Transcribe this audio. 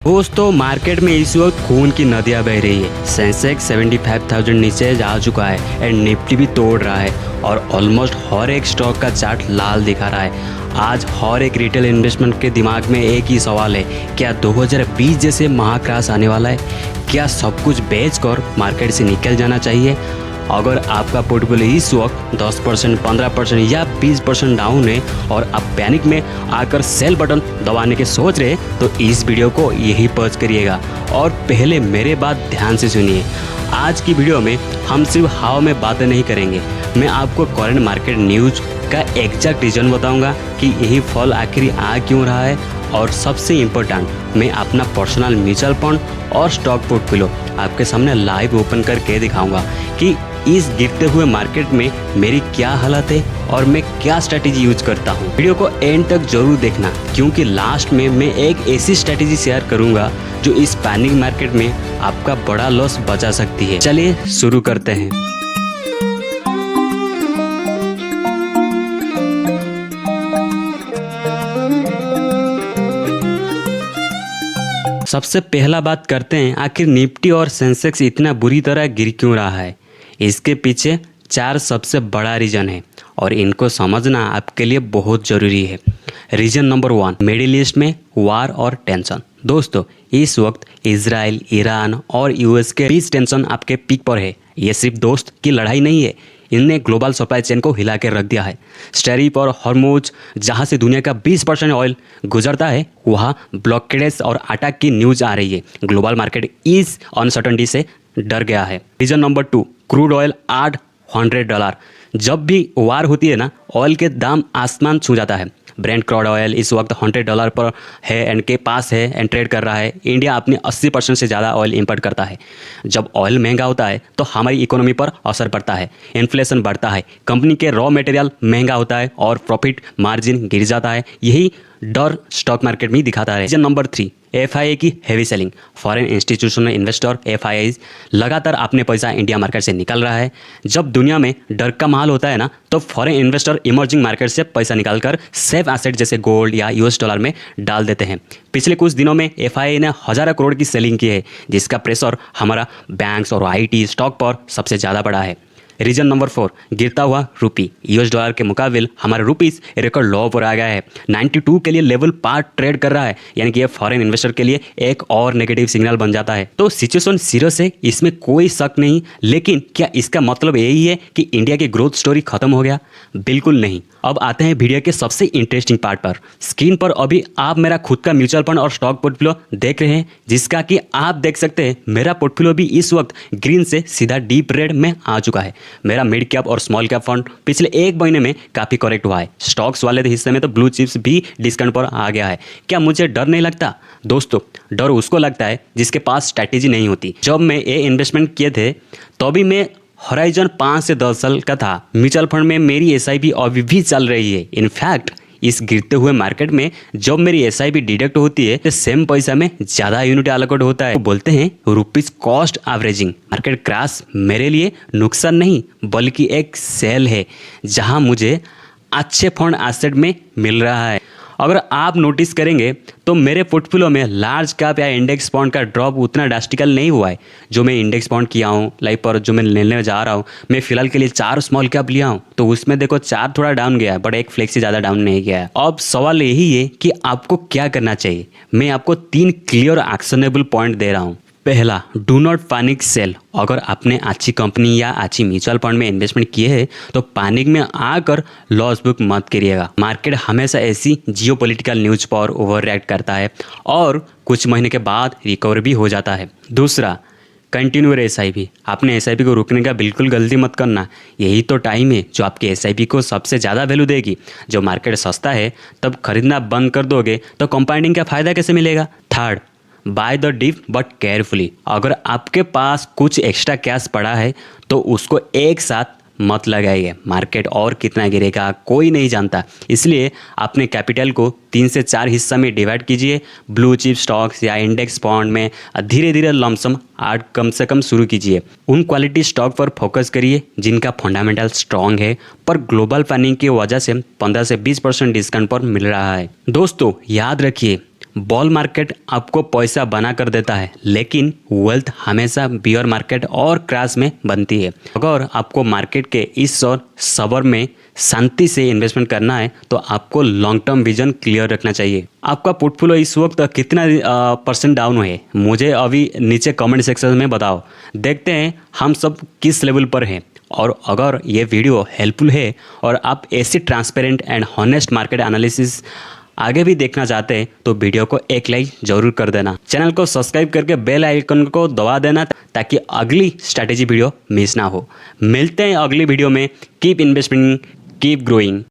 दोस्तों मार्केट में इस वक्त खून की नदियां बह रही है। सेंसेक्स 75,000 नीचे जा चुका है एंड निफ्टी भी तोड़ रहा है और ऑलमोस्ट हर एक स्टॉक का चार्ट लाल दिखा रहा है। आज हर एक रिटेल इन्वेस्टमेंट के दिमाग में एक ही सवाल है, क्या 2020 जैसे महाक्रैश आने वाला है? क्या सब कुछ बेचकर मार्केट से निकल जाना चाहिए? अगर आपका पोर्टफोलियो इस वक्त 10%, 15% या 20% डाउन है और आप पैनिक में आकर सेल बटन दबाने के सोच रहे हैं तो इस वीडियो को यही पॉज करिएगा और पहले मेरे बात ध्यान से सुनिए। आज की वीडियो में हम सिर्फ हाव में बातें नहीं करेंगे, मैं आपको करंट मार्केट न्यूज का एग्जैक्ट रीजन बताऊंगा कि यही फॉल आखिर आ क्यों रहा है और सबसे इम्पोर्टेंट मैं अपना पर्सनल म्यूचुअल फंड और स्टॉक पोर्टफोलियो आपके सामने लाइव ओपन करके दिखाऊंगा कि इस गिरते हुए मार्केट में मेरी क्या हालत है और मैं क्या स्ट्रैटेजी यूज करता हूँ। वीडियो को एंड तक जरूर देखना क्योंकि लास्ट में मैं एक ऐसी स्ट्रैटेजी शेयर करूंगा जो इस पैनिक मार्केट में आपका बड़ा लॉस बचा सकती है। चलिए शुरू करते हैं। सबसे पहला बात करते हैं, आखिर निफ्टी और सेंसेक्स इतना बुरी तरह गिर क्यों रहा है। इसके पीछे 4 सबसे बड़ा रीज़न है और इनको समझना आपके लिए बहुत ज़रूरी है। रीज़न नंबर 1, मिडिल ईस्ट में वार और टेंशन। दोस्तों इस वक्त इजराइल, ईरान और यूएस के बीच टेंशन आपके पीक पर है। ये सिर्फ दोस्त की लड़ाई नहीं है, इनने ग्लोबल सप्लाई चेन को हिला के रख दिया है। स्ट्रेरिप और हॉर्मुज जहां से दुनिया का 20% ऑयल गुजरता है वहां ब्लॉकेड्स और अटैक की न्यूज आ रही है। ग्लोबल मार्केट इस अनसर्टनिटी से डर गया है। Reason number 2, crude oil $800। जब भी वार होती है ना, ऑयल के दाम आसमान छू जाता है। ब्रेंट क्रूड ऑयल इस वक्त $100 पर है एंड के पास है एंड ट्रेड कर रहा है। इंडिया अपने 80% से ज़्यादा ऑयल इंपोर्ट करता है। जब ऑयल महंगा होता है तो हमारी इकोनॉमी पर असर पड़ता है, इन्फ्लेशन बढ़ता है, कंपनी के रॉ मटेरियल महंगा होता है और प्रॉफिट मार्जिन गिर जाता है। यही डर स्टॉक मार्केट में दिखाता है। रीजन नंबर 3, FII की heavy selling. Foreign institutional investor FIIs लगातार अपने पैसा इंडिया मार्केट से निकल रहा है। जब दुनिया में डर का माहौल होता है ना, तो फॉरेन इन्वेस्टर इमर्जिंग मार्केट से पैसा निकालकर सेफ एसेट जैसे गोल्ड या US डॉलर में डाल देते हैं। पिछले कुछ दिनों में FII ने हज़ारों करोड़ की सेलिंग की है, जिसका प्रेशर हमारा बैंक्स और IT स्टॉक पर सबसे ज़्यादा बड़ा है। रीजन नंबर 4, गिरता हुआ रुपी। US डॉलर के मुकाबले हमारा रुपीस रिकॉर्ड लो पर आ गया है। 92 के लिए लेवल पार ट्रेड कर रहा है, यानी कि ये फॉरेन इन्वेस्टर के लिए एक और नेगेटिव सिग्नल बन जाता है। तो सिचुएशन सीरियस है, इसमें कोई शक नहीं, लेकिन क्या इसका मतलब यही है कि इंडिया की ग्रोथ स्टोरी खत्म हो गया? बिल्कुल नहीं। अब आते हैं वीडियो के सबसे इंटरेस्टिंग पार्ट पर। स्क्रीन पर अभी आप मेरा खुद का म्यूचुअल फंड और स्टॉक पोर्टफोलियो देख रहे हैं, जिसका कि आप देख सकते हैं मेरा पोर्टफोलियो भी इस वक्त ग्रीन से सीधा डीप रेड में आ चुका है। मेरा मिड कैप और स्मॉल कैप फंड पिछले 1 महीने में काफ़ी करेक्ट हुआ है। स्टॉक्स वाले हिस्से में तो ब्लू चिप्स भी डिस्काउंट पर आ गया है। क्या मुझे डर नहीं लगता? दोस्तों डर उसको लगता है जिसके पास स्ट्रैटेजी नहीं होती। जब मैं ये इन्वेस्टमेंट किए थे तो भी मैं हॉराइजन 5 से 10 साल का था। म्यूचुअल फंड में मेरी SIP अभी भी चल रही है। इनफैक्ट इस गिरते हुए मार्केट में जब मेरी SIP डिडक्ट होती है तो सेम पैसा में ज़्यादा यूनिट अलॉट होता है। तो बोलते हैं rupees cost averaging. Market crash मेरे लिए नुकसान नहीं बल्कि एक सेल है जहां मुझे अच्छे फंड एसेट में मिल रहा है। अगर आप नोटिस करेंगे तो मेरे पोर्टफोलियो में लार्ज कैप या इंडेक्स फंड का ड्रॉप उतना ड्रास्टिकल नहीं हुआ है जो मैं इंडेक्स फंड किया हूँ। लाइक पर जो मैं लेने जा रहा हूँ, मैं फिलहाल के लिए 4 स्मॉल कैप लिया हूँ, तो उसमें देखो 4 थोड़ा डाउन गया है बट एक फ्लेक्सी ज़्यादा डाउन नहीं गया है। अब सवाल यही है कि आपको क्या करना चाहिए। मैं आपको 3 क्लियर एक्शनेबल पॉइंट दे रहा हूँ। पहला, डू नॉट पैनिक सेल। अगर आपने अच्छी कंपनी या अच्छी म्यूचुअल फंड में इन्वेस्टमेंट किए हैं तो पैनिक में आकर लॉस बुक मत करिएगा। मार्केट हमेशा ऐसी जियोपॉलिटिकल न्यूज पर ओवर रिएक्ट करता है और कुछ महीने के बाद रिकवर भी हो जाता है। दूसरा, कंटिन्यू SIP। आपने SIP को रोकने का बिल्कुल गलती मत करना। यही तो टाइम है जो आपकी SIP को सबसे ज़्यादा वैल्यू देगी। जब मार्केट सस्ता है तब खरीदना बंद कर दोगे तो कंपाउंडिंग का फ़ायदा कैसे मिलेगा? Third, buy the dip but carefully. अगर आपके पास कुछ एक्स्ट्रा कैश पड़ा है तो उसको एक साथ मत लगाइए। मार्केट और कितना गिरेगा कोई नहीं जानता, इसलिए अपने कैपिटल को 3 से 4 हिस्सा में डिवाइड कीजिए। ब्लू चिप स्टॉक्स या इंडेक्स फंड में धीरे धीरे लमसम 8 कम से कम शुरू कीजिए। उन क्वालिटी स्टॉक पर फोकस करिए जिनका फंडामेंटल स्ट्रॉन्ग है पर ग्लोबल पैनिक की वजह से 15 से 20% डिस्काउंट पर मिल रहा है। दोस्तों याद रखिए, बॉल मार्केट आपको पैसा बना कर देता है, लेकिन वेल्थ हमेशा बियर मार्केट और क्रैश में बनती है। अगर आपको मार्केट के इस और सबर में शांति से इन्वेस्टमेंट करना है तो आपको लॉन्ग टर्म विजन क्लियर रखना चाहिए। आपका पोर्टफोलियो इस वक्त कितना परसेंट डाउन है, मुझे अभी नीचे कमेंट सेक्शन में बताओ। देखते हैं हम सब किस लेवल पर हैं। और अगर ये वीडियो हेल्पफुल है और आप ऐसी transparent and honest market analysis आगे भी देखना चाहते हैं तो वीडियो को एक लाइक जरूर कर देना। चैनल को सब्सक्राइब करके बेल आइकन को दबा देना ताकि अगली स्ट्रैटेजी वीडियो मिस ना हो। मिलते हैं अगली वीडियो में। Keep investing, keep growing.